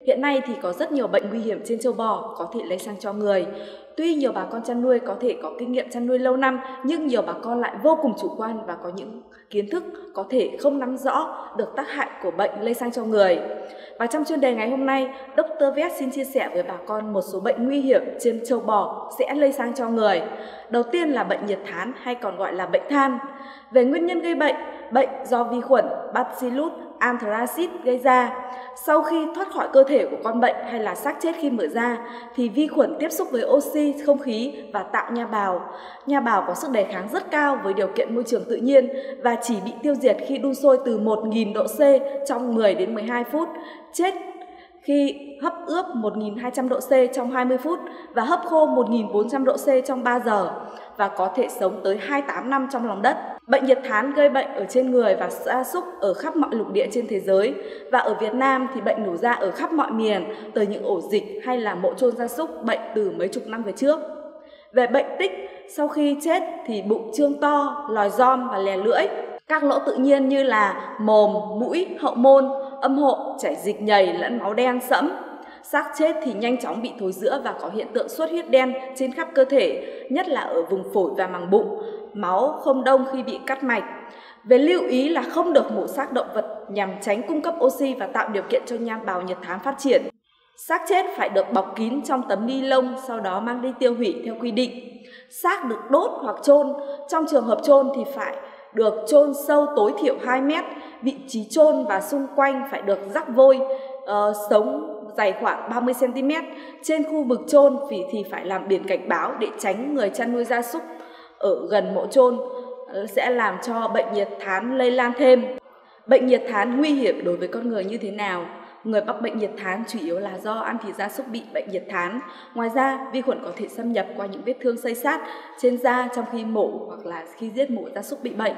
Hiện nay thì có rất nhiều bệnh nguy hiểm trên trâu bò có thể lây sang cho người. Tuy nhiều bà con chăn nuôi có thể có kinh nghiệm chăn nuôi lâu năm, nhưng nhiều bà con lại vô cùng chủ quan và có những kiến thức có thể không nắm rõ được tác hại của bệnh lây sang cho người. Và trong chuyên đề ngày hôm nay, Dr. Vet xin chia sẻ với bà con một số bệnh nguy hiểm trên trâu bò sẽ lây sang cho người. Đầu tiên là bệnh nhiệt thán hay còn gọi là bệnh than. Về nguyên nhân gây bệnh, bệnh do vi khuẩn Bacillus anthracis gây ra. Sau khi thoát khỏi cơ thể của con bệnh hay là xác chết khi mở ra thì vi khuẩn tiếp xúc với oxy, không khí và tạo nha bào. Nha bào có sức đề kháng rất cao với điều kiện môi trường tự nhiên và chỉ bị tiêu diệt khi đun sôi từ 1000 độ C trong 10 đến 12 phút, chết khi hấp ướp 1200 độ C trong 20 phút và hấp khô 1400 độ C trong 3 giờ và có thể sống tới 28 năm trong lòng đất. Bệnh nhiệt thán gây bệnh ở trên người và gia súc ở khắp mọi lục địa trên thế giới, và ở Việt Nam thì bệnh nổ ra ở khắp mọi miền, từ những ổ dịch hay là mộ chôn gia súc bệnh từ mấy chục năm về trước. Về bệnh tích, sau khi chết thì bụng trương to, lòi giom và lè lưỡi. Các lỗ tự nhiên như là mồm, mũi, hậu môn, âm hộ chảy dịch nhầy lẫn máu đen sẫm. Xác chết thì nhanh chóng bị thối rữa và có hiện tượng xuất huyết đen trên khắp cơ thể, nhất là ở vùng phổi và màng bụng. Máu không đông khi bị cắt mạch. Về lưu ý là không được mổ xác động vật nhằm tránh cung cấp oxy và tạo điều kiện cho nha bào nhiệt thán phát triển. Xác chết phải được bọc kín trong tấm ni lông, sau đó mang đi tiêu hủy theo quy định. Xác được đốt hoặc chôn, trong trường hợp chôn thì phải được chôn sâu tối thiểu 2 mét, vị trí chôn và xung quanh phải được rắc vôi sống dày khoảng 30 cm. Trên khu vực chôn thì phải làm biển cảnh báo để tránh người chăn nuôi gia súc ở gần mộ chôn sẽ làm cho bệnh nhiệt thán lây lan thêm. Bệnh nhiệt thán nguy hiểm đối với con người như thế nào? Người mắc bệnh nhiệt thán chủ yếu là do ăn thịt gia súc bị bệnh nhiệt thán. Ngoài ra, vi khuẩn có thể xâm nhập qua những vết thương xây sát trên da trong khi mổ hoặc là khi giết mổ gia súc bị bệnh.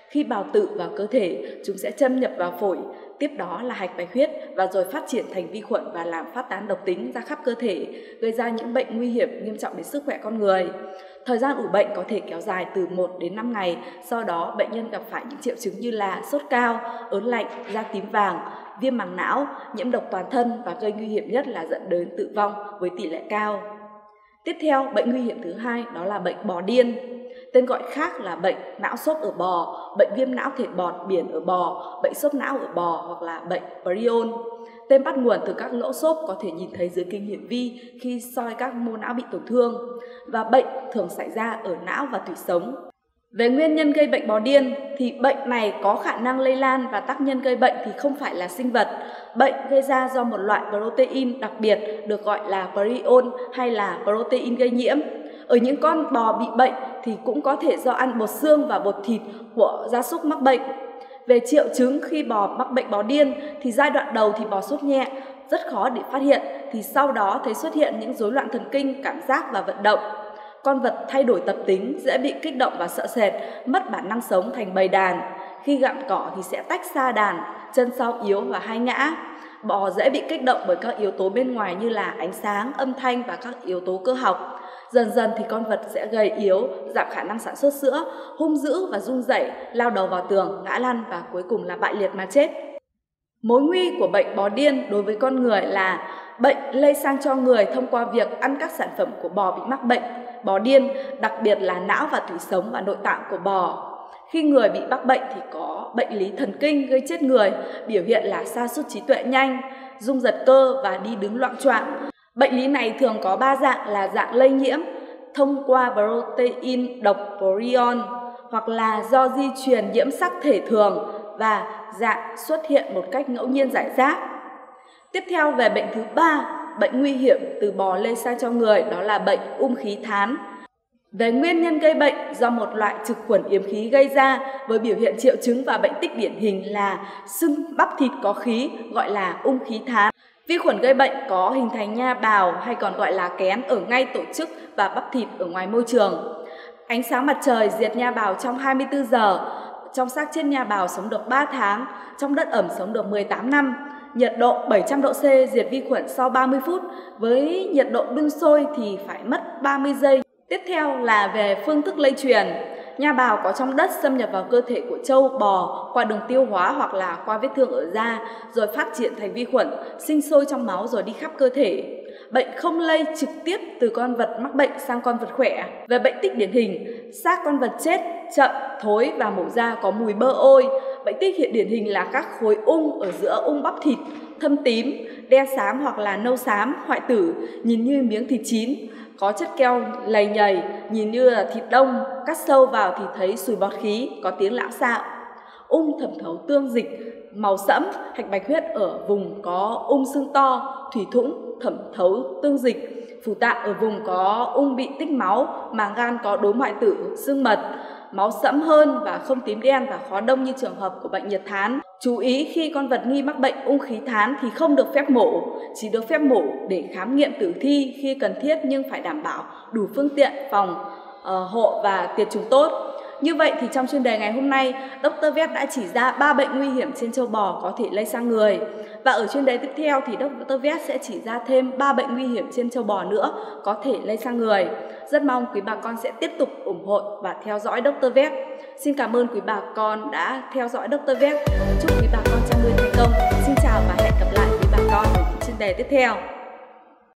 Khi bào tử vào cơ thể, chúng sẽ xâm nhập vào phổi, tiếp đó là hạch bạch huyết và rồi phát triển thành vi khuẩn và làm phát tán độc tính ra khắp cơ thể, gây ra những bệnh nguy hiểm nghiêm trọng đến sức khỏe con người. Thời gian ủ bệnh có thể kéo dài từ 1 đến 5 ngày, sau đó bệnh nhân gặp phải những triệu chứng như là sốt cao, ớn lạnh, da tím vàng, viêm màng não, nhiễm độc toàn thân và gây nguy hiểm nhất là dẫn đến tử vong với tỷ lệ cao. Tiếp theo, bệnh nguy hiểm thứ hai đó là bệnh bò điên. Tên gọi khác là bệnh não xốp ở bò, bệnh viêm não thể bọt biển ở bò, bệnh xốp não ở bò hoặc là bệnh prion. Tên bắt nguồn từ các lỗ xốp có thể nhìn thấy dưới kính hiển vi khi soi các mô não bị tổn thương, và bệnh thường xảy ra ở não và tủy sống. Về nguyên nhân gây bệnh bò điên thì bệnh này có khả năng lây lan và tác nhân gây bệnh thì không phải là sinh vật. Bệnh gây ra do một loại protein đặc biệt được gọi là prion hay là protein gây nhiễm. Ở những con bò bị bệnh thì cũng có thể do ăn bột xương và bột thịt của gia súc mắc bệnh. Về triệu chứng khi bò mắc bệnh bò điên thì giai đoạn đầu thì bò sốt nhẹ, rất khó để phát hiện, thì sau đó thấy xuất hiện những rối loạn thần kinh, cảm giác và vận động. Con vật thay đổi tập tính, dễ bị kích động và sợ sệt, mất bản năng sống thành bầy đàn. Khi gặm cỏ thì sẽ tách xa đàn, chân sau yếu và hay ngã. Bò dễ bị kích động bởi các yếu tố bên ngoài như là ánh sáng, âm thanh và các yếu tố cơ học. Dần dần thì con vật sẽ gầy yếu, giảm khả năng sản xuất sữa, hung dữ và run rẩy, lao đầu vào tường, ngã lăn và cuối cùng là bại liệt mà chết. Mối nguy của bệnh bò điên đối với con người là bệnh lây sang cho người thông qua việc ăn các sản phẩm của bò bị mắc bệnh bò điên, đặc biệt là não và tủy sống và nội tạng của bò. Khi người bị mắc bệnh thì có bệnh lý thần kinh gây chết người, biểu hiện là sa sút trí tuệ nhanh, rung giật cơ và đi đứng loạng choạng. Bệnh lý này thường có 3 dạng là dạng lây nhiễm thông qua protein độc prion, hoặc là do di truyền nhiễm sắc thể thường, và dạng xuất hiện một cách ngẫu nhiên rải rác. Tiếp theo về bệnh thứ 3, bệnh nguy hiểm từ bò lây sang cho người, đó là bệnh khí thán. Về nguyên nhân gây bệnh do một loại trực khuẩn yếm khí gây ra, với biểu hiện triệu chứng và bệnh tích điển hình là sưng bắp thịt có khí, gọi là khí thán. Vi khuẩn gây bệnh có hình thành nha bào hay còn gọi là kén ở ngay tổ chức và bắp thịt ở ngoài môi trường. Ánh sáng mặt trời diệt nha bào trong 24 giờ. Trong xác chết nha bào sống được 3 tháng, trong đất ẩm sống được 18 năm. Nhiệt độ 700 độ C diệt vi khuẩn sau 30 phút, với nhiệt độ đun sôi thì phải mất 30 giây. Tiếp theo là về phương thức lây truyền. Nha bào có trong đất xâm nhập vào cơ thể của trâu, bò qua đường tiêu hóa hoặc là qua vết thương ở da, rồi phát triển thành vi khuẩn, sinh sôi trong máu rồi đi khắp cơ thể. Bệnh không lây trực tiếp từ con vật mắc bệnh sang con vật khỏe. Về bệnh tích điển hình, xác con vật chết chậm, thối và mổ da có mùi bơ ôi. Bệnh tích hiện điển hình là các khối ung ở giữa ung bắp thịt, thâm tím, đen xám hoặc là nâu xám, hoại tử, nhìn như miếng thịt chín, có chất keo lầy nhầy, nhìn như là thịt đông, cắt sâu vào thì thấy sùi bọt khí, có tiếng lạo xạo. Ung thẩm thấu tương dịch, màu sẫm, hạch bạch huyết ở vùng có ung xương to, thủy thủng, thẩm thấu tương dịch, phủ tạng ở vùng có ung bị tích máu, màng gan có đốm hoại tử, xương mật, máu sẫm hơn và không tím đen và khó đông như trường hợp của bệnh nhiệt thán. Chú ý khi con vật nghi mắc bệnh ung khí thán thì không được phép mổ, chỉ được phép mổ để khám nghiệm tử thi khi cần thiết nhưng phải đảm bảo đủ phương tiện phòng hộ và tiệt trùng tốt. Như vậy thì trong chuyên đề ngày hôm nay, Dr. Vet đã chỉ ra 3 bệnh nguy hiểm trên trâu bò có thể lây sang người. Và ở chuyên đề tiếp theo thì Dr. Vet sẽ chỉ ra thêm 3 bệnh nguy hiểm trên trâu bò nữa có thể lây sang người. Rất mong quý bà con sẽ tiếp tục ủng hộ và theo dõi Dr. Vet. Xin cảm ơn quý bà con đã theo dõi Dr. Vet. Chúc quý bà con chăn nuôi thành công. Xin chào và hẹn gặp lại quý bà con ở những chuyên đề tiếp theo.